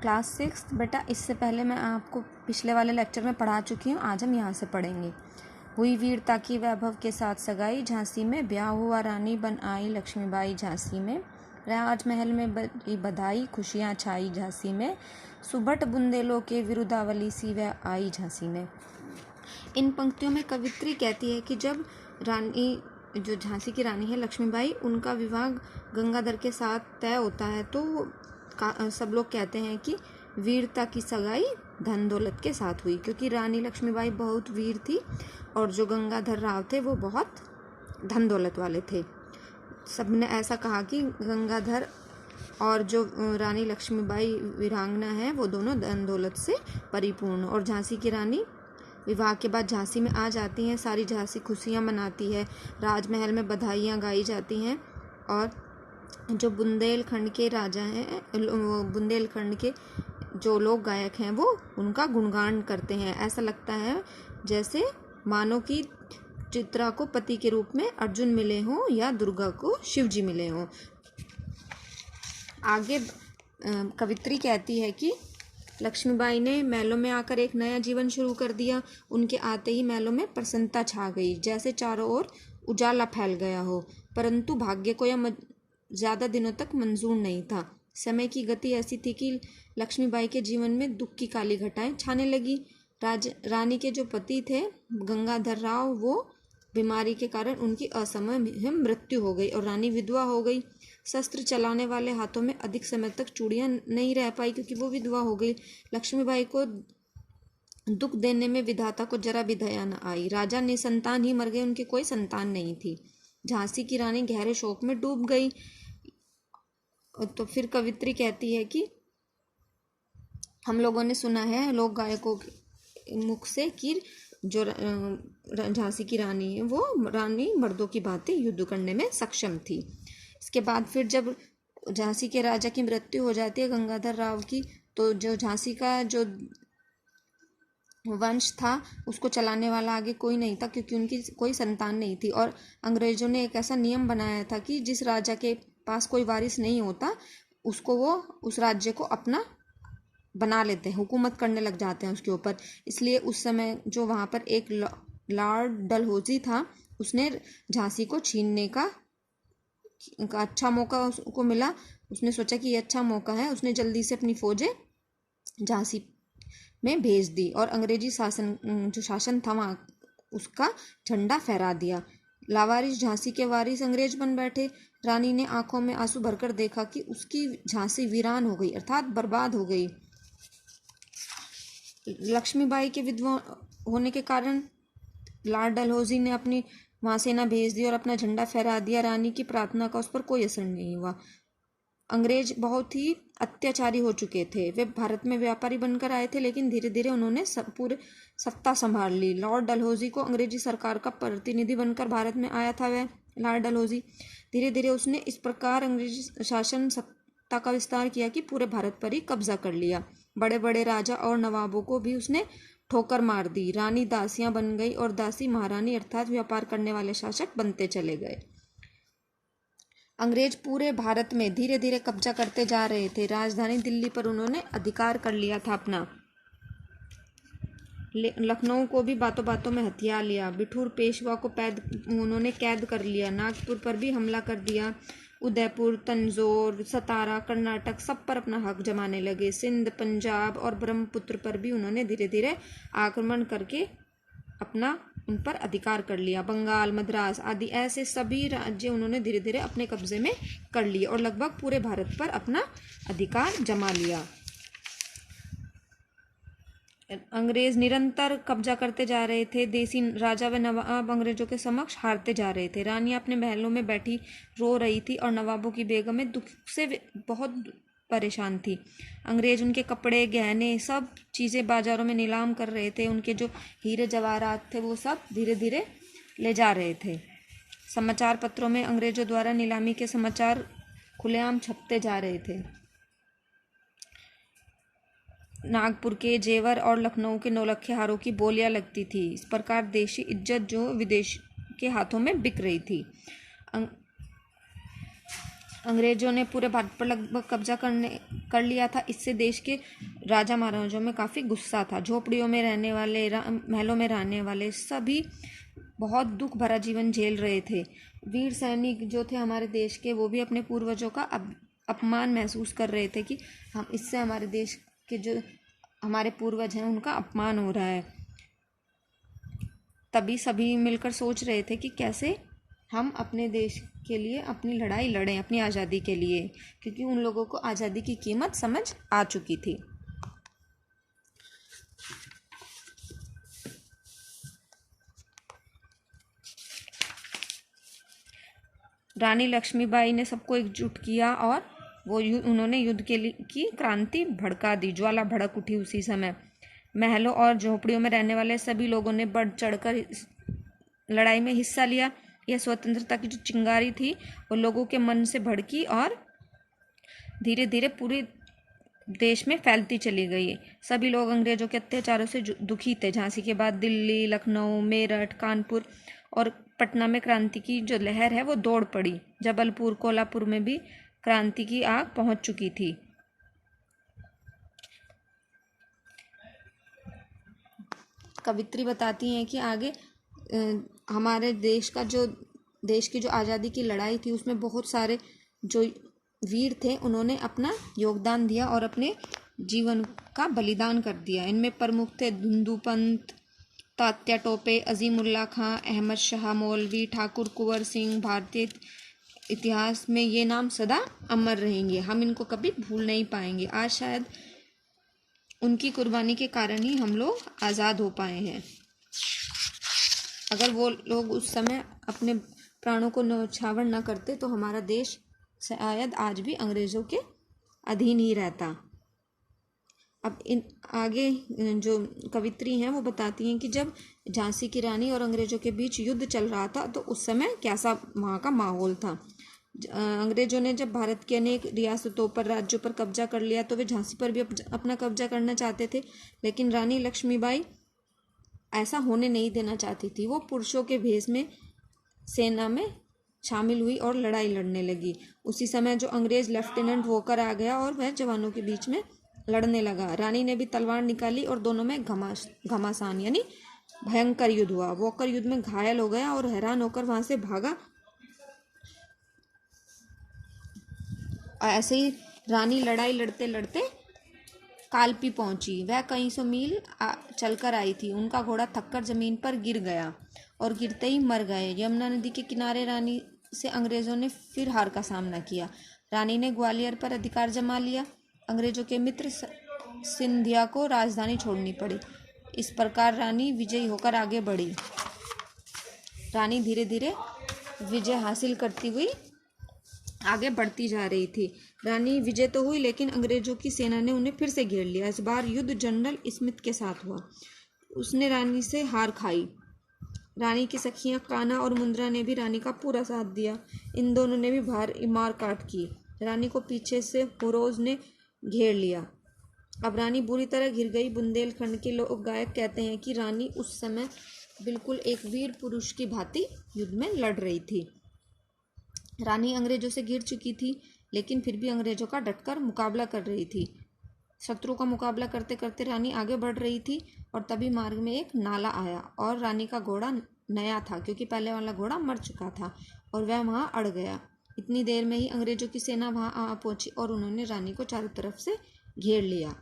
Class 6 बेटा, इससे पहले मैं आपको पिछले वाले लेक्चर में पढ़ा चुकी हूँ। आज हम यहाँ से पढ़ेंगे। हुई वीरता की वैभव के साथ सगाई, झांसी में ब्याह हुआ, रानी बन आई लक्ष्मीबाई झांसी में, राजमहल में बड़ी बधाई, खुशियाँ छाई झांसी में, सुभट बुंदेलों के विरुद्धावली सी वह आई झांसी में। इन पंक्तियों में कवित्री कहती है कि जब रानी, जो झांसी की रानी है लक्ष्मीबाई, उनका विवाह गंगाधर के साथ तय होता है तो सब लोग कहते हैं कि वीरता की सगाई धन दौलत के साथ हुई, क्योंकि रानी लक्ष्मीबाई बहुत वीर थी और जो गंगाधर राव थे वो बहुत धन दौलत वाले थे। सबने ऐसा कहा कि गंगाधर और जो रानी लक्ष्मीबाई वीरांगना है वो दोनों धन दौलत से परिपूर्ण। और झांसी की रानी विवाह के बाद झांसी में आ जाती हैं, सारी झांसी खुशियाँ मनाती है, राजमहल में बधाइयाँ गाई जाती हैं और जो बुंदेलखंड के राजा हैं, बुंदेलखंड के जो लोग गायक हैं वो उनका गुणगान करते हैं। ऐसा लगता है जैसे मानो कि चित्रा को पति के रूप में अर्जुन मिले हों या दुर्गा को शिवजी मिले हों। आगे कवित्री कहती है कि लक्ष्मीबाई ने महलों में आकर एक नया जीवन शुरू कर दिया। उनके आते ही महलों में प्रसन्नता छा गई, जैसे चारों ओर उजाला फैल गया हो। परंतु भाग्य को यह ज़्यादा दिनों तक मंजूर नहीं था। समय की गति ऐसी थी कि लक्ष्मीबाई के जीवन में दुख की काली घटाएं छाने लगी। रानी के जो पति थे गंगाधर राव, वो बीमारी के कारण उनकी असमय में मृत्यु हो गई और रानी विधवा हो गई। शस्त्र चलाने वाले हाथों में अधिक समय तक चूड़ियाँ नहीं रह पाई क्योंकि वो विधवा हो गई। लक्ष्मीबाई को दुख देने में विधाता को जरा भी दया न आई। राजा निसंतान ही मर गए, उनकी कोई संतान नहीं थी। झांसी की रानी गहरे शोक में डूब गई। तो फिर कवित्री कहती है कि हम लोगों ने सुना है लोक गायकों के मुख से कि जो झांसी की रानी है वो रानी मर्दों की भांति युद्ध करने में सक्षम थी। इसके बाद फिर जब झांसी के राजा की मृत्यु हो जाती है गंगाधर राव की, तो जो झांसी का जो वंश था उसको चलाने वाला आगे कोई नहीं था क्योंकि उनकी कोई संतान नहीं थी। और अंग्रेजों ने एक ऐसा नियम बनाया था कि जिस राजा के पास कोई वारिस नहीं होता उसको वो उस राज्य को अपना बना लेते हैं, हुकूमत करने लग जाते हैं उसके ऊपर। इसलिए उस समय जो वहाँ पर एक लॉर्ड डलहौजी था, उसने झांसी को छीनने का अच्छा मौका उसको मिला। उसने सोचा कि ये अच्छा मौका है, उसने जल्दी से अपनी फौजें झांसी में भेज दी और अंग्रेजी शासन था वहाँ उसका झंडा फहरा दिया। लावारिस झांसी के वारिस अंग्रेज बन बैठे। रानी ने आंखों में आंसू भरकर देखा कि उसकी झांसी वीरान हो गई, अर्थात बर्बाद हो गई। लक्ष्मीबाई के विधवा होने के कारण लॉर्ड डलहौजी ने अपनी वहाँ सेना भेज दी और अपना झंडा फहरा दिया। रानी की प्रार्थना का उस पर कोई असर नहीं हुआ। अंग्रेज बहुत ही अत्याचारी हो चुके थे। वे भारत में व्यापारी बनकर आए थे, लेकिन धीरे धीरे उन्होंने पूरे सत्ता संभाल ली। लॉर्ड डलहौजी को अंग्रेजी सरकार का प्रतिनिधि बनकर भारत में आया था वह लॉर्ड डलहौजी। धीरे धीरे उसने इस प्रकार अंग्रेजी शासन सत्ता का विस्तार किया कि पूरे भारत पर ही कब्जा कर लिया। बड़े बड़े राजा और नवाबों को भी उसने ठोकर मार दी। रानी दासियां बन गई और दासी महारानी अर्थात व्यापार करने वाले शासक बनते चले गए। अंग्रेज पूरे भारत में धीरे धीरे कब्जा करते जा रहे थे। राजधानी दिल्ली पर उन्होंने अधिकार कर लिया था अपना। लखनऊ को भी बातों बातों में हथिया लिया। बिठूर पेशवा को उन्होंने कैद कर लिया। नागपुर पर भी हमला कर दिया। उदयपुर, तंजौर, सतारा, कर्नाटक सब पर अपना हक जमाने लगे। सिंध, पंजाब और ब्रह्मपुत्र पर भी उन्होंने धीरे धीरे आक्रमण करके अपना उन पर अधिकार कर लिया। बंगाल, मद्रास आदि ऐसे सभी राज्य उन्होंने धीरे धीरे अपने कब्जे में कर लिए और लगभग पूरे भारत पर अपना अधिकार जमा लिया। अंग्रेज निरंतर कब्जा करते जा रहे थे। देसी राजा व नवाब अंग्रेजों के समक्ष हारते जा रहे थे। रानियां अपने महलों में बैठी रो रही थी और नवाबों की बेगमें दुख से बहुत परेशान थी। अंग्रेज उनके कपड़े, गहने, सब चीज़ें बाजारों में नीलाम कर रहे थे। उनके जो हीरे जवाहरात थे वो सब धीरे धीरे ले जा रहे थे। समाचार पत्रों में अंग्रेजों द्वारा नीलामी के समाचार खुलेआम छपते जा रहे थे। नागपुर के जेवर और लखनऊ के नौलखे हारों की बोलियां लगती थी। इस प्रकार देशी इज्जत जो विदेश के हाथों में बिक रही थी। अंग्रेजों ने पूरे भारत पर लगभग कब्जा कर लिया था। इससे देश के राजा महाराजाओं में काफ़ी गुस्सा था। झोपड़ियों में रहने वाले, महलों में रहने वाले सभी बहुत दुख भरा जीवन झेल रहे थे। वीर सैनिक जो थे हमारे देश के, वो भी अपने पूर्वजों का अपमान महसूस कर रहे थे कि हम इससे हमारे देश के जो हमारे पूर्वज हैं उनका अपमान हो रहा है। तभी सभी मिलकर सोच रहे थे कि कैसे हम अपने देश के लिए अपनी लड़ाई लड़ें, अपनी आज़ादी के लिए, क्योंकि उन लोगों को आज़ादी की कीमत समझ आ चुकी थी। रानी लक्ष्मीबाई ने सबको एकजुट किया और उन्होंने युद्ध की क्रांति भड़का दी। ज्वाला भड़क उठी उसी समय। महलों और झोपड़ियों में रहने वाले सभी लोगों ने बढ़ चढ़कर लड़ाई में हिस्सा लिया। यह स्वतंत्रता की जो चिंगारी थी वो लोगों के मन से भड़की और धीरे धीरे पूरे देश में फैलती चली गई। सभी लोग अंग्रेजों के अत्याचारों से दुखी थे। झांसी के बाद दिल्ली, लखनऊ, मेरठ, कानपुर और पटना में क्रांति की जो लहर है वो दौड़ पड़ी। जबलपुर, कोल्हापुर में भी क्रांति की आग पहुंच चुकी थी। कवित्री बताती हैं कि आगे हमारे देश की जो आज़ादी की लड़ाई थी उसमें बहुत सारे जो वीर थे उन्होंने अपना योगदान दिया और अपने जीवन का बलिदान कर दिया। इनमें प्रमुख थे धुंधु पंत, तात्या टोपे, अजीमुल्ला खां, अहमद शाह मौलवी, ठाकुर कुंवर सिंह। भारतीय इतिहास में ये नाम सदा अमर रहेंगे, हम इनको कभी भूल नहीं पाएंगे। आज शायद उनकी कुर्बानी के कारण ही हम लोग आज़ाद हो पाए हैं। अगर वो लोग उस समय अपने प्राणों को न्यौछावर न करते तो हमारा देश शायद आज भी अंग्रेज़ों के अधीन ही रहता। अब इन आगे जो कवित्री हैं वो बताती हैं कि जब झांसी की रानी और अंग्रेज़ों के बीच युद्ध चल रहा था तो उस समय कैसा वहाँ का माहौल था। अंग्रेज़ों ने जब भारत के अनेक रियासतों पर, राज्यों पर कब्जा कर लिया तो वे झांसी पर भी अपना कब्जा करना चाहते थे, लेकिन रानी लक्ष्मीबाई ऐसा होने नहीं देना चाहती थी। वो पुरुषों के भेष में सेना में शामिल हुई और लड़ाई लड़ने लगी। उसी समय जो अंग्रेज लेफ्टिनेंट वॉकर आ गया और वह जवानों के बीच में लड़ने लगा। रानी ने भी तलवार निकाली और दोनों में घमासान यानी भयंकर युद्ध हुआ। वॉकर युद्ध में घायल हो गया और हैरान होकर वहां से भागा। ऐसे ही रानी लड़ाई लड़ते लड़ते कालपी पहुंची। वह कई सौ मील चलकर आई थी। उनका घोड़ा थककर जमीन पर गिर गया और गिरते ही मर गए। यमुना नदी के किनारे रानी से अंग्रेजों ने फिर हार का सामना किया। रानी ने ग्वालियर पर अधिकार जमा लिया। अंग्रेजों के मित्र सिंधिया को राजधानी छोड़नी पड़ी। इस प्रकार रानी विजयी होकर आगे बढ़ी। रानी धीरे धीरे विजय हासिल करती हुई आगे बढ़ती जा रही थी। रानी विजय तो हुई लेकिन अंग्रेजों की सेना ने उन्हें फिर से घेर लिया। इस बार युद्ध जनरल स्मिथ के साथ हुआ। उसने रानी से हार खाई। रानी की सखियां कान्हा और मुंद्रा ने भी रानी का पूरा साथ दिया। इन दोनों ने भी भारी मारकाट की। रानी को पीछे से हुरोज ने घेर लिया। अब रानी बुरी तरह घिर गई। बुंदेलखंड के लोग गायक कहते हैं कि रानी उस समय बिल्कुल एक वीर पुरुष की भांति युद्ध में लड़ रही थी। रानी अंग्रेजों से घिर चुकी थी लेकिन फिर भी अंग्रेजों का डटकर मुकाबला कर रही थी। शत्रु का मुकाबला करते करते रानी आगे बढ़ रही थी और तभी मार्ग में एक नाला आया और रानी का घोड़ा नया था क्योंकि पहले वाला घोड़ा मर चुका था और वह वहां अड़ गया। इतनी देर में ही अंग्रेजों की सेना वहां आ पहुंची और उन्होंने रानी को चारों तरफ से घेर लिया।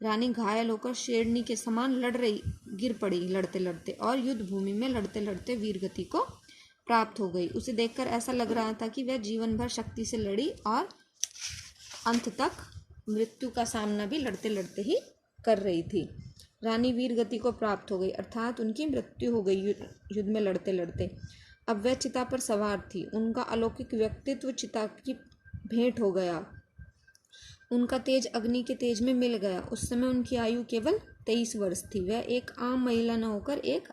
रानी घायल होकर शेरनी के समान गिर पड़ी लड़ते लड़ते और युद्ध भूमि में लड़ते लड़ते वीरगति को प्राप्त हो गई। उसे देखकर ऐसा लग रहा था कि वह जीवन भर शक्ति से लड़ी और अंत तक मृत्यु का सामना भी लड़ते लड़ते ही कर रही थी। रानी वीर गति को प्राप्त हो गई अर्थात उनकी मृत्यु हो गई युद्ध में लड़ते लड़ते। अब वह चिता पर सवार थी। उनका अलौकिक व्यक्तित्व चिता की भेंट हो गया। उनका तेज अग्नि के तेज में मिल गया। उस समय उनकी आयु केवल 23 वर्ष थी। वह एक आम महिला न होकर एक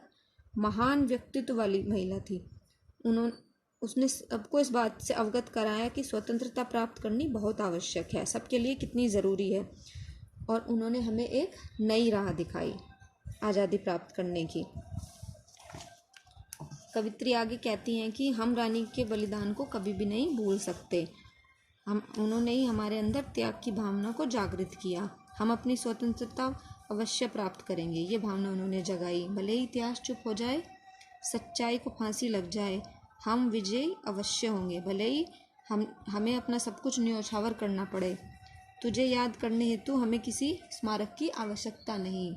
महान व्यक्तित्व वाली महिला थी। उसने सबको इस बात से अवगत कराया कि स्वतंत्रता प्राप्त करनी बहुत आवश्यक है, सबके लिए कितनी ज़रूरी है, और उन्होंने हमें एक नई राह दिखाई आज़ादी प्राप्त करने की। कवित्री आगे कहती हैं कि हम रानी के बलिदान को कभी भी नहीं भूल सकते। उन्होंने ही हमारे अंदर त्याग की भावना को जागृत किया। हम अपनी स्वतंत्रता अवश्य प्राप्त करेंगे, ये भावना उन्होंने जगाई। भले ही इतिहास चुप हो जाए, सच्चाई को फांसी लग जाए, हम विजयी अवश्य होंगे। भले ही हमें अपना सब कुछ न्योछावर करना पड़े, तुझे याद करने हेतु हमें किसी स्मारक की आवश्यकता नहीं।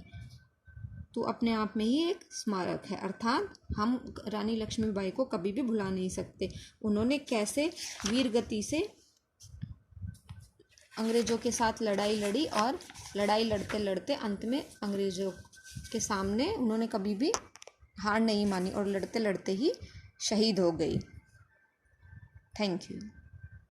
तू अपने आप में ही एक स्मारक है। अर्थात हम रानी लक्ष्मीबाई को कभी भी भुला नहीं सकते। उन्होंने कैसे वीर गति से अंग्रेज़ों के साथ लड़ाई लड़ी और लड़ाई लड़ते लड़ते अंत में अंग्रेज़ों के सामने उन्होंने कभी भी हार नहीं मानी और लड़ते लड़ते ही शहीद हो गई। Thank you.